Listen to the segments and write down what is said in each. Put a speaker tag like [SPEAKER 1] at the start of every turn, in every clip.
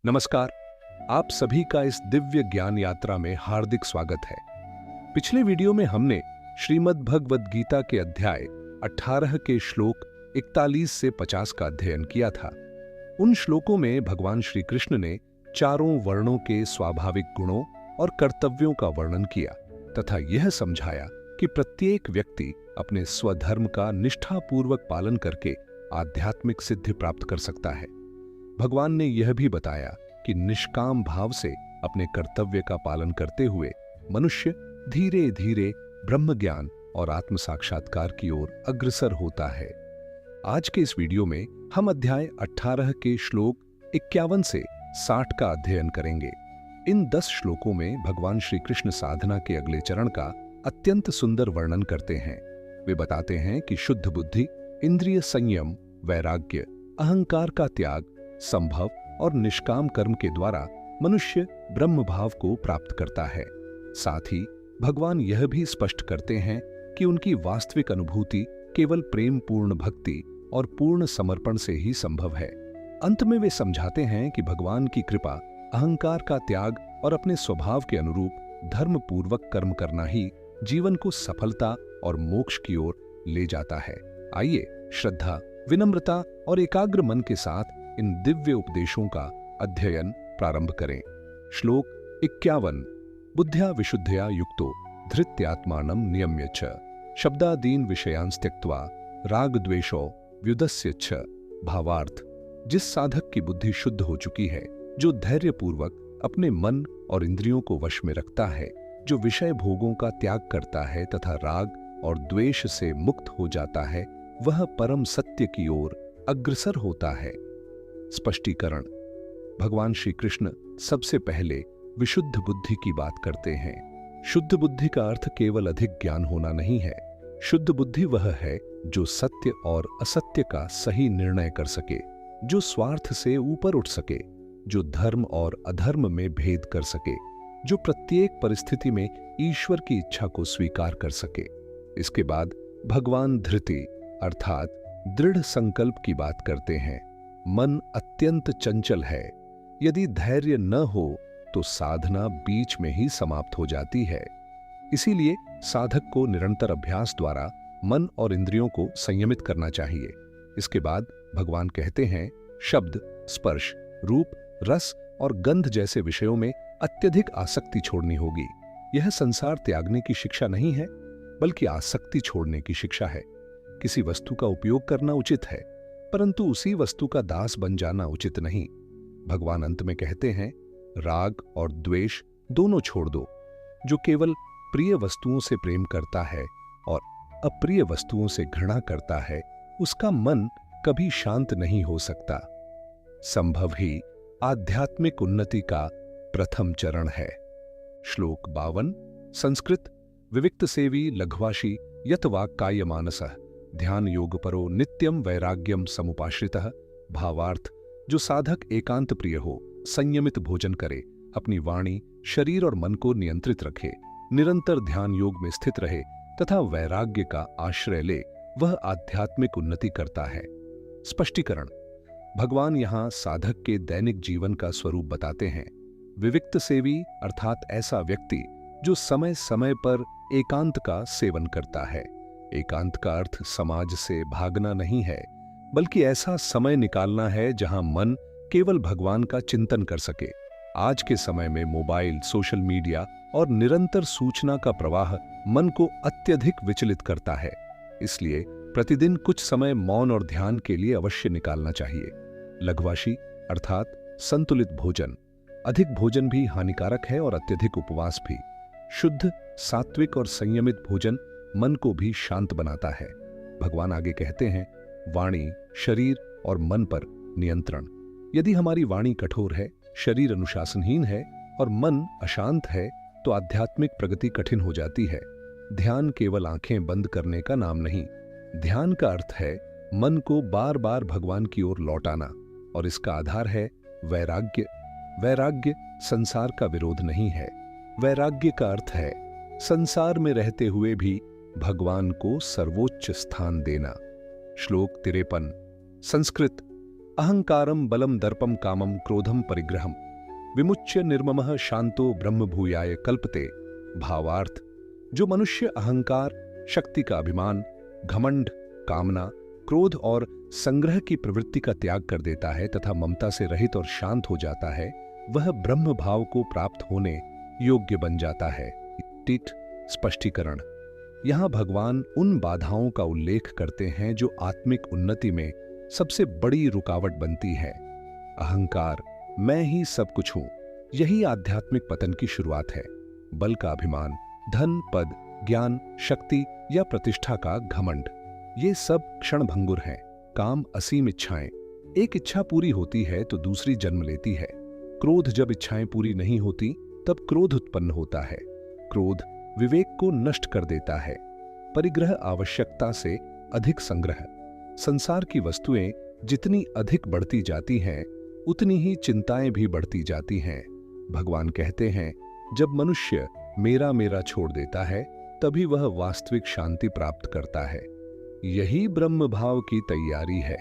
[SPEAKER 1] नमस्कार। आप सभी का इस दिव्य ज्ञान यात्रा में हार्दिक स्वागत है। पिछले वीडियो में हमने श्रीमद् भगवद गीता के अध्याय 18 के श्लोक 41 से 50 का अध्ययन किया था। उन श्लोकों में भगवान श्री कृष्ण ने चारों वर्णों के स्वाभाविक गुणों और कर्तव्यों का वर्णन किया तथा यह समझाया कि प्रत्येक व्यक्ति अपने स्वधर्म का निष्ठापूर्वक पालन करके आध्यात्मिक सिद्धि प्राप्त कर सकता है। भगवान ने यह भी बताया कि निष्काम भाव से अपने कर्तव्य का पालन करते हुए मनुष्य धीरे धीरे ब्रह्म ज्ञान और आत्म साक्षात्कार की ओर अग्रसर होता है। आज के इस वीडियो में हम अध्याय 18 के श्लोक 51 से 60 का अध्ययन करेंगे। इन 10 श्लोकों में भगवान श्री कृष्ण साधना के अगले चरण का अत्यंत सुंदर वर्णन करते हैं। वे बताते हैं कि शुद्ध बुद्धि, इंद्रिय संयम, वैराग्य, अहंकार का त्याग, संभव और निष्काम कर्म के द्वारा मनुष्य ब्रह्म भाव को प्राप्त करता है। साथ ही भगवान यह भी स्पष्ट करते हैं कि उनकी वास्तविक अनुभूति केवल प्रेम पूर्ण भक्ति और पूर्ण समर्पण से ही संभव है। अंत में वे समझाते हैं कि भगवान की कृपा, अहंकार का त्याग और अपने स्वभाव के अनुरूप धर्म पूर्वक कर्म करना ही जीवन को सफलता और मोक्ष की ओर ले जाता है। आइए श्रद्धा, विनम्रता और एकाग्र मन के साथ इन दिव्य उपदेशों का अध्ययन प्रारंभ करें। श्लोक 51। बुद्ध्या विशुद्धया युक्तो धृत्यात्मानं नियम्य च शब्दादीन विषयान् त्यक्त्वा राग द्वेषो व्युदस्य च। भावार्थ: जिस साधक की बुद्धि शुद्ध हो चुकी है, जो धैर्यपूर्वक अपने मन और इंद्रियों को वश में रखता है, जो विषय भोगों का त्याग करता है तथा राग और द्वेष से मुक्त हो जाता है, वह परम सत्य की ओर अग्रसर होता है। स्पष्टीकरण: भगवान श्री कृष्ण सबसे पहले विशुद्ध बुद्धि की बात करते हैं। शुद्ध बुद्धि का अर्थ केवल अधिक ज्ञान होना नहीं है। शुद्ध बुद्धि वह है जो सत्य और असत्य का सही निर्णय कर सके, जो स्वार्थ से ऊपर उठ सके, जो धर्म और अधर्म में भेद कर सके, जो प्रत्येक परिस्थिति में ईश्वर की इच्छा को स्वीकार कर सके। इसके बाद भगवान धृति अर्थात दृढ़ संकल्प की बात करते हैं। मन अत्यंत चंचल है। यदि धैर्य न हो तो साधना बीच में ही समाप्त हो जाती है। इसीलिए साधक को निरंतर अभ्यास द्वारा मन और इंद्रियों को संयमित करना चाहिए। इसके बाद भगवान कहते हैं, शब्द, स्पर्श, रूप, रस और गंध जैसे विषयों में अत्यधिक आसक्ति छोड़नी होगी। यह संसार त्यागने की शिक्षा नहीं है, बल्कि आसक्ति छोड़ने की शिक्षा है। किसी वस्तु का उपयोग करना उचित है, परंतु उसी वस्तु का दास बन जाना उचित नहीं। भगवान अंत में कहते हैं, राग और द्वेष दोनों छोड़ दो। जो केवल प्रिय वस्तुओं से प्रेम करता है और अप्रिय वस्तुओं से घृणा करता है, उसका मन कभी शांत नहीं हो सकता। संभव ही आध्यात्मिक उन्नति का प्रथम चरण है। श्लोक 52। संस्कृत: विविक्त सेवी लघ्वाशी यत वाक्काय मानसः ध्यान योग परो नित्यम वैराग्यम समुपाश्रितः। भावार्थ: जो साधक एकांत प्रिय हो, संयमित भोजन करे, अपनी वाणी, शरीर और मन को नियंत्रित रखे, निरंतर ध्यान योग में स्थित रहे तथा वैराग्य का आश्रय ले, वह आध्यात्मिक उन्नति करता है। स्पष्टीकरण: भगवान यहाँ साधक के दैनिक जीवन का स्वरूप बताते हैं। विविक्त सेवी अर्थात ऐसा व्यक्ति जो समय समय पर एकांत का सेवन करता है। एकांत का अर्थ समाज से भागना नहीं है, बल्कि ऐसा समय निकालना है जहां मन केवल भगवान का चिंतन कर सके। आज के समय में मोबाइल, सोशल मीडिया और निरंतर सूचना का प्रवाह मन को अत्यधिक विचलित करता है। इसलिए प्रतिदिन कुछ समय मौन और ध्यान के लिए अवश्य निकालना चाहिए। लघ्वाशी अर्थात संतुलित भोजन। अधिक भोजन भी हानिकारक है और अत्यधिक उपवास भी। शुद्ध, सात्विक और संयमित भोजन मन को भी शांत बनाता है। भगवान आगे कहते हैं, वाणी, शरीर और मन पर नियंत्रण। यदि हमारी वाणी कठोर है, शरीर अनुशासनहीन है और मन अशांत है, तो आध्यात्मिक प्रगति कठिन हो जाती है। ध्यान केवल आंखें बंद करने का नाम नहीं। ध्यान का अर्थ है मन को बार बार भगवान की ओर लौटाना, और इसका आधार है वैराग्य। वैराग्य संसार का विरोध नहीं है। वैराग्य का अर्थ है संसार में रहते हुए भी भगवान को सर्वोच्च स्थान देना। श्लोक 53। संस्कृत: अहंकारम बलम दर्पम कामम क्रोधम परिग्रहम विमुच्य निर्ममः शांतो ब्रह्म भूयाय कल्पते। भावार्थ, जो मनुष्य अहंकार, शक्ति का अभिमान, घमंड, कामना, क्रोध और संग्रह की प्रवृत्ति का त्याग कर देता है तथा ममता से रहित और शांत हो जाता है, वह ब्रह्म भाव को प्राप्त होने योग्य बन जाता है। टिट स्पष्टीकरण। यहाँ भगवान उन बाधाओं का उल्लेख करते हैं जो आत्मिक उन्नति में सबसे बड़ी रुकावट बनती है। अहंकार, मैं ही सब कुछ हूं, यही आध्यात्मिक पतन की शुरुआत है। बल का अभिमान, धन, पद, ज्ञान, शक्ति या प्रतिष्ठा का घमंड, ये सब क्षणभंगुर हैं। काम, असीम इच्छाएं, एक इच्छा पूरी होती है तो दूसरी जन्म लेती है। क्रोध, जब इच्छाएं पूरी नहीं होती तब क्रोध उत्पन्न होता है। क्रोध विवेक को नष्ट कर देता है। परिग्रह, आवश्यकता से अधिक संग्रह। संसार की वस्तुएं जितनी अधिक बढ़ती जाती हैं, उतनी ही चिंताएं भी बढ़ती जाती हैं। भगवान कहते हैं, जब मनुष्य मेरा मेरा छोड़ देता है, तभी वह वास्तविक शांति प्राप्त करता है। यही ब्रह्म भाव की तैयारी है।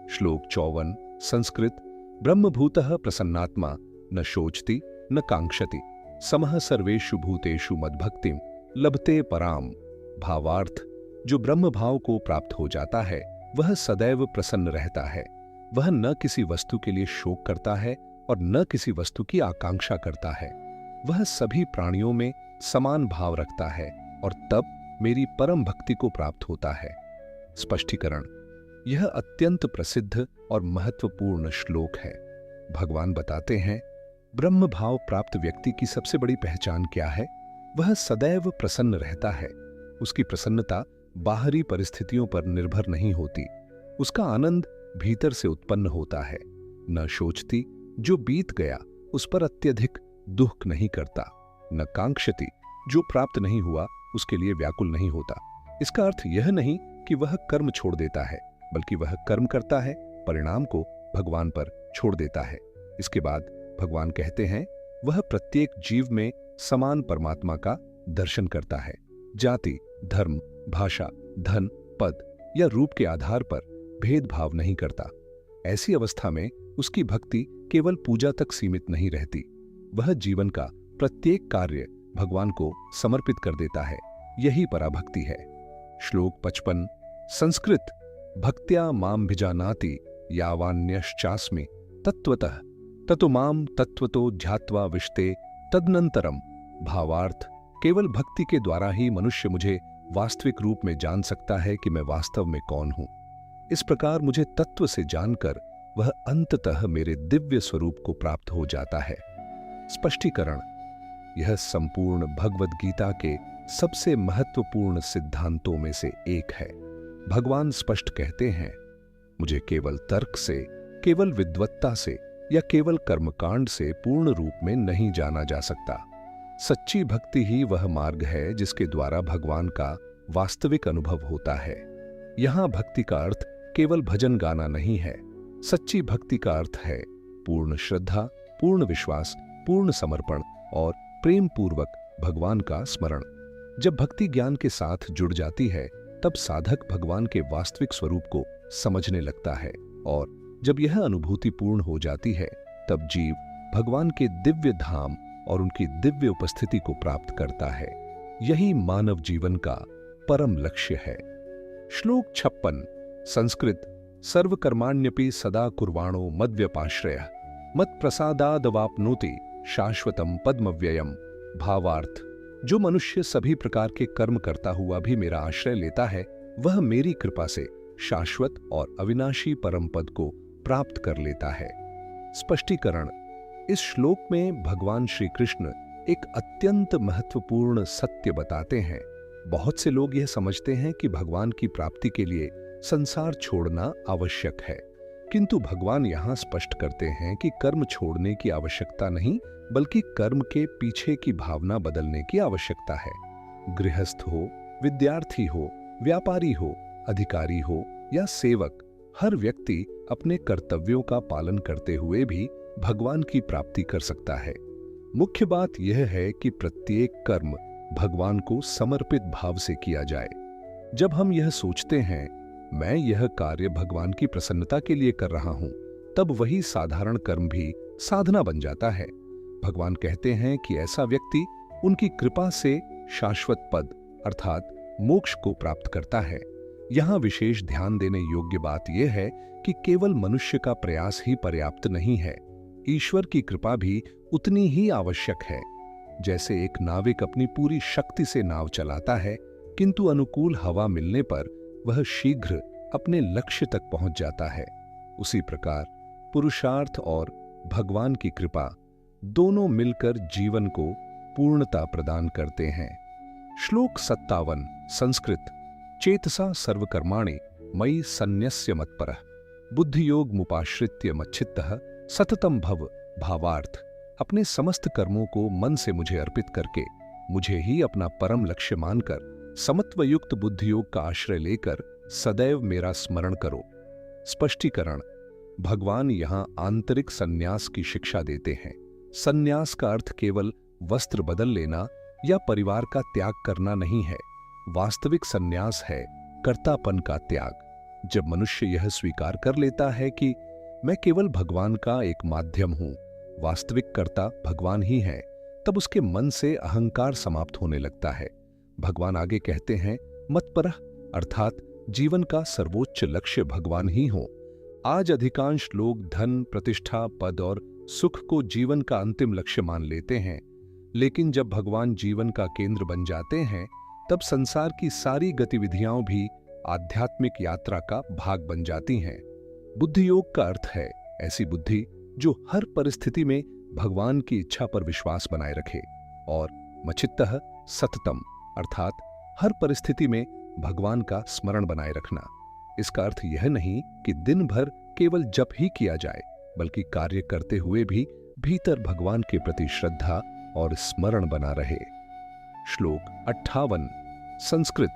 [SPEAKER 1] श्लोक 54 संस्कृत। ब्रह्मभूतः प्रसन्नात्मा न शोचति न कांक्षति समः सर्वेषु भूतेषु मद्भक्तिं लभते पराम। भावार्थ, जो ब्रह्म भाव को प्राप्त हो जाता है वह सदैव प्रसन्न रहता है। वह न किसी वस्तु के लिए शोक करता है और न किसी वस्तु की आकांक्षा करता है। वह सभी प्राणियों में समान भाव रखता है और तब मेरी परम भक्ति को प्राप्त होता है। स्पष्टीकरण। यह अत्यंत प्रसिद्ध और महत्वपूर्ण श्लोक है। भगवान बताते हैं, ब्रह्म भाव प्राप्त व्यक्ति की सबसे बड़ी पहचान क्या है? वह सदैव प्रसन्न रहता है। उसकी प्रसन्नता बाहरी परिस्थितियों पर निर्भर नहीं होती। उसका आनंद भीतर से उत्पन्न होता है। न शोचती, जो बीत गया उस पर अत्यधिक दुख नहीं करता। न कांक्षति, जो प्राप्त नहीं हुआ उसके लिए व्याकुल नहीं होता। इसका अर्थ यह नहीं कि वह कर्म छोड़ देता है, बल्कि वह कर्म करता है, परिणाम को भगवान पर छोड़ देता है। इसके बाद भगवान कहते हैं, वह प्रत्येक जीव में समान परमात्मा का दर्शन करता है। जाति, धर्म, भाषा, धन, पद या रूप के आधार पर भेदभाव नहीं करता। ऐसी अवस्था में उसकी भक्ति केवल पूजा तक सीमित नहीं रहती। वह जीवन का प्रत्येक कार्य भगवान को समर्पित कर देता है। यही पराभक्ति है। श्लोक 55 संस्कृत। भक्त्या माम भिजानाति यावान्यश्चास्मि तत्वतः ततो माम तत्वतो ध्यात्वा विशते तदनंतरम। भावार्थ, केवल भक्ति के द्वारा ही मनुष्य मुझे वास्तविक रूप में जान सकता है कि मैं वास्तव में कौन हूं। इस प्रकार मुझे तत्व से जानकर वह अंततः मेरे दिव्य स्वरूप को प्राप्त हो जाता है। स्पष्टीकरण। यह संपूर्ण भगवद गीता के सबसे महत्वपूर्ण सिद्धांतों में से एक है। भगवान स्पष्ट कहते हैं, मुझे केवल तर्क से, केवल विद्वत्ता से या केवल कर्मकांड से पूर्ण रूप में नहीं जाना जा सकता। सच्ची भक्ति ही वह मार्ग है जिसके द्वारा भगवान का वास्तविक अनुभव होता है। यहां भक्ति का अर्थ केवल भजन गाना नहीं है। सच्ची भक्ति का अर्थ है पूर्ण श्रद्धा, पूर्ण विश्वास, पूर्ण समर्पण और प्रेम पूर्वक भगवान का स्मरण। जब भक्ति ज्ञान के साथ जुड़ जाती है, तब साधक भगवान के वास्तविक स्वरूप को समझने लगता है, और जब यह अनुभूति पूर्ण हो जाती है, तब जीव भगवान के दिव्य धाम और उनकी दिव्य उपस्थिति को प्राप्त करता है। यही मानव जीवन का परम लक्ष्य है। श्लोक 56 संस्कृत। सर्वकर्माण्यपि सदा कुर्वाणो मद्व्यपाश्रयः मत्प्रसादादवाप्नोति शाश्वतम पद्मव्ययम। भावार्थ, जो मनुष्य सभी प्रकार के कर्म करता हुआ भी मेरा आश्रय लेता है, वह मेरी कृपा से शाश्वत और अविनाशी परम पद को प्राप्त कर लेता है। स्पष्टीकरण। इस श्लोक में भगवान श्री कृष्ण एक अत्यंत महत्वपूर्ण सत्य बताते हैं। बहुत से लोग यह समझते हैं कि भगवान की प्राप्ति के लिए संसार छोड़ना आवश्यक है, किंतु भगवान यहां स्पष्ट करते हैं कि कर्म छोड़ने की आवश्यकता नहीं, बल्कि कर्म के पीछे की भावना बदलने की आवश्यकता है। गृहस्थ हो, विद्यार्थी हो, व्यापारी हो, अधिकारी हो या सेवक, हर व्यक्ति अपने कर्तव्यों का पालन करते हुए भी भगवान की प्राप्ति कर सकता है। मुख्य बात यह है कि प्रत्येक कर्म भगवान को समर्पित भाव से किया जाए। जब हम यह सोचते हैं मैं यह कार्य भगवान की प्रसन्नता के लिए कर रहा हूं, तब वही साधारण कर्म भी साधना बन जाता है। भगवान कहते हैं कि ऐसा व्यक्ति उनकी कृपा से शाश्वत पद अर्थात मोक्ष को प्राप्त करता है। यहां विशेष ध्यान देने योग्य बात यह है कि केवल मनुष्य का प्रयास ही पर्याप्त नहीं है, ईश्वर की कृपा भी उतनी ही आवश्यक है। जैसे एक नाविक अपनी पूरी शक्ति से नाव चलाता है, किंतु अनुकूल हवा मिलने पर वह शीघ्र अपने लक्ष्य तक पहुंच जाता है, उसी प्रकार पुरुषार्थ और भगवान की कृपा दोनों मिलकर जीवन को पूर्णता प्रदान करते हैं। श्लोक 57 संस्कृत। चेतसा सर्वकर्माणि मयि सन्न्यस्य मत्परः बुद्धियोग मुपाश्रित्य मच्चित्तः सततम भव। भावार्थ, अपने समस्त कर्मों को मन से मुझे अर्पित करके मुझे ही अपना परम लक्ष्य मानकर समत्वयुक्त बुद्धियोग का आश्रय लेकर सदैव मेरा स्मरण करो। स्पष्टीकरण, भगवान यहाँ आंतरिक संन्यास की शिक्षा देते हैं। संन्यास का अर्थ केवल वस्त्र बदल लेना या परिवार का त्याग करना नहीं है। वास्तविक संन्यास है कर्तापन का त्याग। जब मनुष्य यह स्वीकार कर लेता है कि मैं केवल भगवान का एक माध्यम हूं, वास्तविक कर्ता भगवान ही है, तब उसके मन से अहंकार समाप्त होने लगता है। भगवान आगे कहते हैं, मत्परः अर्थात जीवन का सर्वोच्च लक्ष्य भगवान ही हो। आज अधिकांश लोग धन, प्रतिष्ठा, पद और सुख को जीवन का अंतिम लक्ष्य मान लेते हैं, लेकिन जब भगवान जीवन का केंद्र बन जाते हैं, तब संसार की सारी गतिविधियां भी आध्यात्मिक यात्रा का भाग बन जाती हैं। बुद्धि योग का अर्थ है ऐसी बुद्धि जो हर परिस्थिति में भगवान की इच्छा पर विश्वास बनाए रखे, और मचित्तः सततम अर्थात हर परिस्थिति में भगवान का स्मरण बनाए रखना। इसका अर्थ यह नहीं कि दिन भर केवल जप ही किया जाए, बल्कि कार्य करते हुए भी भीतर भगवान के प्रति श्रद्धा और स्मरण बना रहे। श्लोक 58 संस्कृत।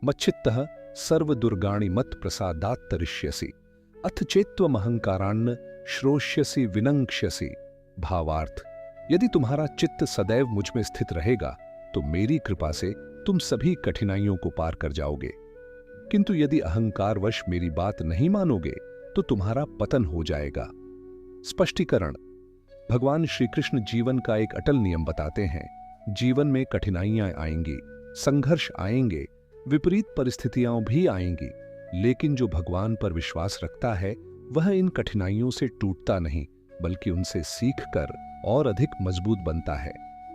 [SPEAKER 1] मच्चित्तः सर्वदुर्गाणि मत प्रसादात् तरिष्यसि अथ चेत्त्वमहंकारान्न श्रोष्यसि विनंक्ष्यसि। भावार्थ, यदि तुम्हारा चित्त सदैव मुझ में स्थित रहेगा तो मेरी कृपा से तुम सभी कठिनाइयों को पार कर जाओगे, किंतु यदि अहंकारवश मेरी बात नहीं मानोगे तो तुम्हारा पतन हो जाएगा। स्पष्टीकरण, भगवान श्री कृष्ण जीवन का एक अटल नियम बताते हैं। जीवन में कठिनाइयां आएंगी, संघर्ष आएंगे, विपरीत परिस्थितियां भी आएंगी, लेकिन जो भगवान पर विश्वास रखता है वह इन कठिनाइयों से टूटता नहीं, बल्कि उनसे सीखकर और अधिक मजबूत बनता है।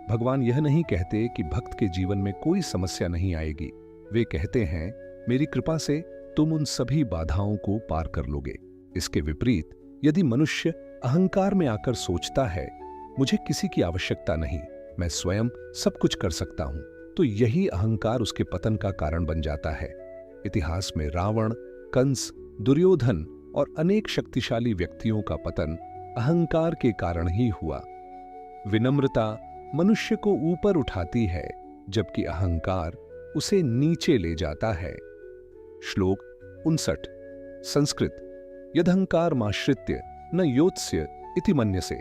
[SPEAKER 1] भगवान यह नहीं कहते कि भक्त के जीवन में कोई समस्या नहीं आएगी। वे कहते हैं, मेरी कृपा से तुम उन सभी बाधाओं को पार कर लोगे। इसके विपरीत यदि मनुष्य अहंकार में आकर सोचता है, मुझे किसी की आवश्यकता नहीं, मैं स्वयं सब कुछ कर सकता हूं, तो यही अहंकार उसके पतन का कारण बन जाता है। इतिहास में रावण, कंस, दुर्योधन और अनेक शक्तिशाली व्यक्तियों का पतन अहंकार के कारण ही हुआ। विनम्रता मनुष्य को ऊपर उठाती है, जबकि अहंकार उसे नीचे ले जाता है। श्लोक 59 संस्कृत। यदहंकार माश्रित्य न योत्स्य इति मन्यसे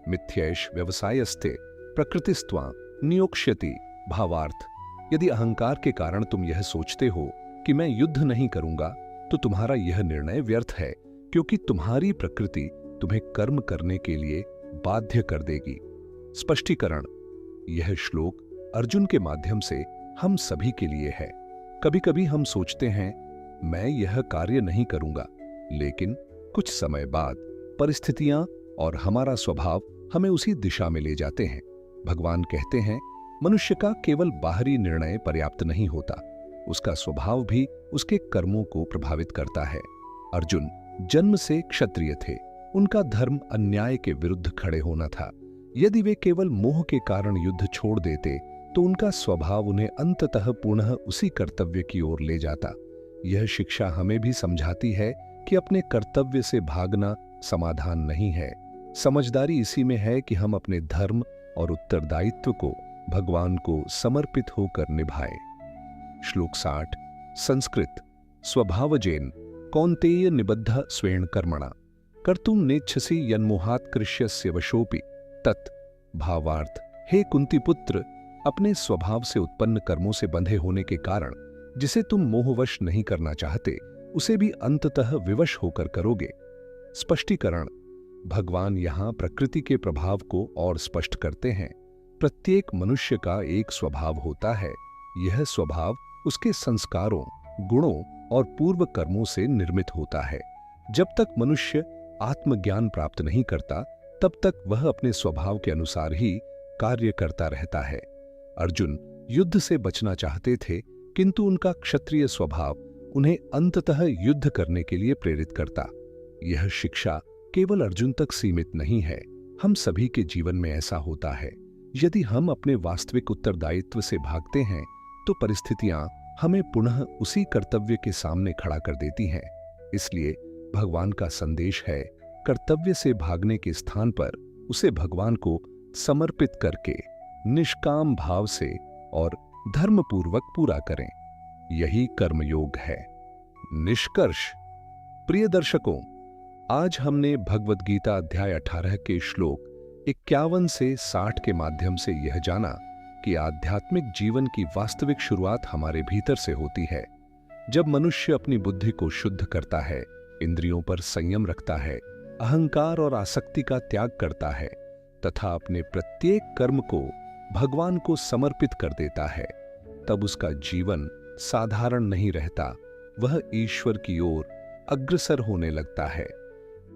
[SPEAKER 1] मिथ्यैष व्यवसायस्ते प्रकृतिस्त्वां नियोक्ष्यति। भावार्थ, यदि अहंकार के कारण तुम यह सोचते हो कि मैं युद्ध नहीं करूंगा, तो तुम्हारा यह निर्णय व्यर्थ है, क्योंकि तुम्हारी प्रकृति तुम्हें कर्म करने के लिए बाध्य कर देगी। स्पष्टीकरण, यह श्लोक अर्जुन के माध्यम से हम सभी के लिए है। कभी कभी हम सोचते हैं मैं यह कार्य नहीं करूंगा, लेकिन कुछ समय बाद परिस्थितियां और हमारा स्वभाव हमें उसी दिशा में ले जाते हैं। भगवान कहते हैं, मनुष्य का केवल बाहरी निर्णय पर्याप्त नहीं होता, उसका स्वभाव भी उसके कर्मों को प्रभावित करता है। अर्जुन जन्म से क्षत्रिय थे, उनका धर्म अन्याय के विरुद्ध खड़े होना था। यदि वे केवल मोह के कारण युद्ध छोड़ देते तो उनका स्वभाव उन्हें अंततः पुनः उसी कर्तव्य की ओर ले जाता। यह शिक्षा हमें भी समझाती है कि अपने कर्तव्य से भागना समाधान नहीं है। समझदारी इसी में है कि हम अपने धर्म और उत्तरदायित्व को भगवान को समर्पित होकर निभाएं। श्लोक 60 संस्कृत। स्वभावजेन कौन्तेय निबद्ध स्वेन कर्मणा कर्तुम नेच्छसि यन्मोहात् कृष्यस्य वशोपि तत्। भावार्थ, हे कुंती पुत्र, अपने स्वभाव से उत्पन्न कर्मों से बंधे होने के कारण जिसे तुम मोहवश नहीं करना चाहते, उसे भी अंततः विवश होकर करोगे। स्पष्टीकरण: भगवान यहाँ प्रकृति के प्रभाव को और स्पष्ट करते हैं। प्रत्येक मनुष्य का एक स्वभाव होता है। यह स्वभाव उसके संस्कारों, गुणों और पूर्व कर्मों से निर्मित होता है। जब तक मनुष्य आत्मज्ञान प्राप्त नहीं करता, तब तक वह अपने स्वभाव के अनुसार ही कार्य करता रहता है। अर्जुन युद्ध से बचना चाहते थे, किंतु उनका क्षत्रिय स्वभाव उन्हें अंततः युद्ध करने के लिए प्रेरित करता। यह शिक्षा केवल अर्जुन तक सीमित नहीं है, हम सभी के जीवन में ऐसा होता है। यदि हम अपने वास्तविक उत्तरदायित्व से भागते हैं, तो परिस्थितियां हमें पुनः उसी कर्तव्य के सामने खड़ा कर देती हैं। इसलिए भगवान का संदेश है, कर्तव्य से भागने के स्थान पर उसे भगवान को समर्पित करके निष्काम भाव से और धर्मपूर्वक पूरा करें। यही कर्मयोग है। निष्कर्ष: प्रिय दर्शकों, आज हमने भगवद गीता अध्याय 18 के श्लोक 51 से 60 के माध्यम से यह जाना कि आध्यात्मिक जीवन की वास्तविक शुरुआत हमारे भीतर से होती है। जब मनुष्य अपनी बुद्धि को शुद्ध करता है, इंद्रियों पर संयम रखता है, अहंकार और आसक्ति का त्याग करता है तथा अपने प्रत्येक कर्म को भगवान को समर्पित कर देता है, तब उसका जीवन साधारण नहीं रहता, वह ईश्वर की ओर अग्रसर होने लगता है।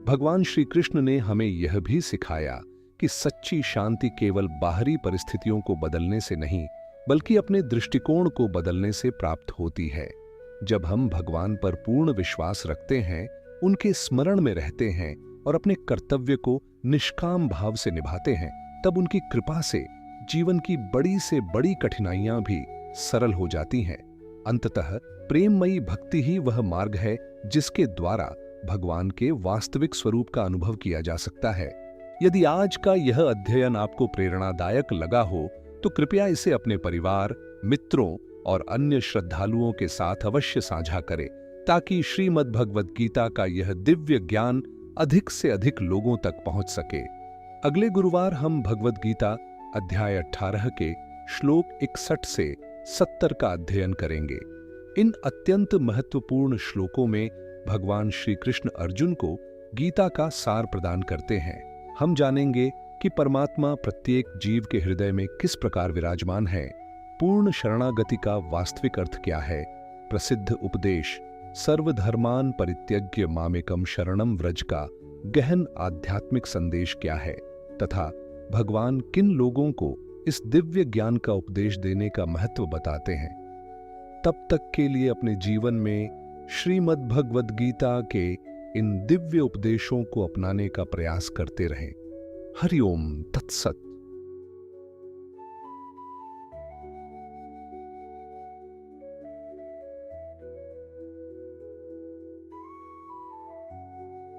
[SPEAKER 1] भगवान श्री कृष्ण ने हमें यह भी सिखाया कि सच्ची शांति केवल बाहरी परिस्थितियों को बदलने से नहीं, बल्कि अपने दृष्टिकोण को बदलने से प्राप्त होती है। जब हम भगवान पर पूर्ण विश्वास रखते हैं, उनके स्मरण में रहते हैं और अपने कर्तव्य को निष्काम भाव से निभाते हैं, तब उनकी कृपा से जीवन की बड़ी से बड़ी कठिनाइयां भी सरल हो जाती हैं। अंततः प्रेममयी भक्ति ही वह मार्ग है जिसके द्वारा भगवान के वास्तविक स्वरूप का अनुभव किया जा सकता है। यदि आज का यह अध्ययन आपको प्रेरणादायक लगा हो, तो कृपया इसे अपने परिवार, मित्रों और अन्य श्रद्धालुओं के साथ अवश्य साझा करें, ताकि श्रीमद् भगवद गीता का यह दिव्य ज्ञान अधिक से अधिक लोगों तक पहुंच सके। अगले गुरुवार हम भगवद गीता अध्याय 18 के श्लोक 61 से 70 का अध्ययन करेंगे। इन अत्यंत महत्वपूर्ण श्लोकों में भगवान श्री कृष्ण अर्जुन को गीता का सार प्रदान करते हैं। हम जानेंगे कि परमात्मा प्रत्येक जीव के हृदय में किस प्रकार विराजमान है, पूर्ण शरणागति का वास्तविक अर्थ क्या है, प्रसिद्ध उपदेश सर्वधर्मान परित्यज्य मामेकम शरणम व्रज का गहन आध्यात्मिक संदेश क्या है तथा भगवान किन लोगों को इस दिव्य ज्ञान का उपदेश देने का महत्व बताते हैं। तब तक के लिए अपने जीवन में श्रीमद् भगवद गीता के इन दिव्य उपदेशों को अपनाने का प्रयास करते रहें। हरि ओम तत्सत।